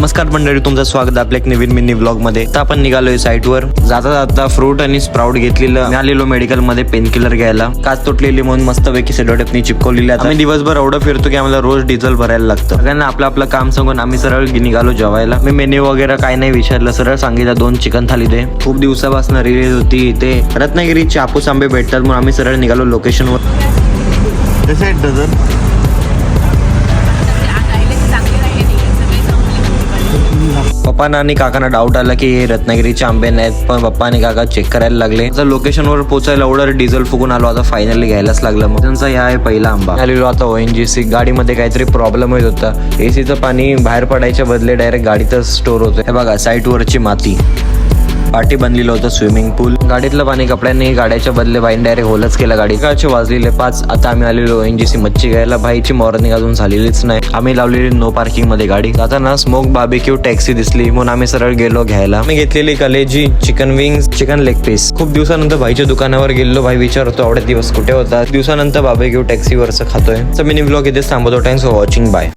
नमस्कार मंडळी, तुमचं स्वागत आपल्या एक नवीन मिनी व्लॉग मध्ये. तर आपण निघालोय साईटवर. जाता जाता फ्रूट आणि स्प्राउट घेतलेलं. मी आलेलो मेडिकल मध्ये पेनकिलर घ्यायला. काच तुटलेली म्हणून मस्तपैकी सेडोटेपनी चिपकवलेली. आम्ही दिवसभर एवढं फिरतो की आम्हाला रोज डिझेल भरायला लागतं. सगळ्यांना आपलं आपलं काम सांगून आम्ही सरळ निघालो जेवायला. मी मेन्यू वगैरे काय नाही विचारलं, सरळ सांगितलं 2 चिकन थाली दे. खूप दिवसापासून रिलीज होती इथे रत्नागिरीचे हापूस आंबे भेटतात म्हणून आम्ही सरळ निघालो लोकेशनवर. कसे आहेत डझन? पप्पांना आणि काकांना डाऊट आला की हे रत्नागिरीचे आंबे नाहीत, पण पप्पा आणि काका चेक करायला लागले. आता लोकेशनवर पोहोचायला एवढं डिझेल फुकून आलो. आता फायनली घ्यायलाच लागलं. मग त्यांचा या आहे पहिला आंबा. आलेलो आता ONGC. गाडीमध्ये काहीतरी प्रॉब्लेम येत होता. एसीचं पाणी बाहेर पडायच्या बदले डायरेक्ट गाडीतच स्टोर होतं. हे बघा साईटवरची माती. पार्टी बनलेलं होतं स्विमिंग पूल. गाडीतलं पाणी कपड्यांनी गाड्याच्या बदले बाईन डायरेक्ट होलच केला गाडी. कालचे वाजलेले 5. आता आम्ही आलेलो ONGC मच्छी घ्यायला. भाईची मॉर्निंग अजून झालेलीच नाही. आम्ही लावलेली नो पार्किंग मध्ये गाडी. जाताना स्मोक बार्बेक्यू टॅक्सी दिसली म्हणून आम्ही सरळ गेलो घ्यायला. आम्ही घेतलेली कलेजी, chicken wings, chicken leg piece. खूप दिवसानंतर भाईच्या दुकानावर गेलो. भाई विचारतो एवढे दिवस कुठे होता. दिवसानंतर बार्बेक्यू टॅक्सीवरच खातोय. तर मिनी व्लॉग इथेच थांबवतो. Thanks for watching. बाय.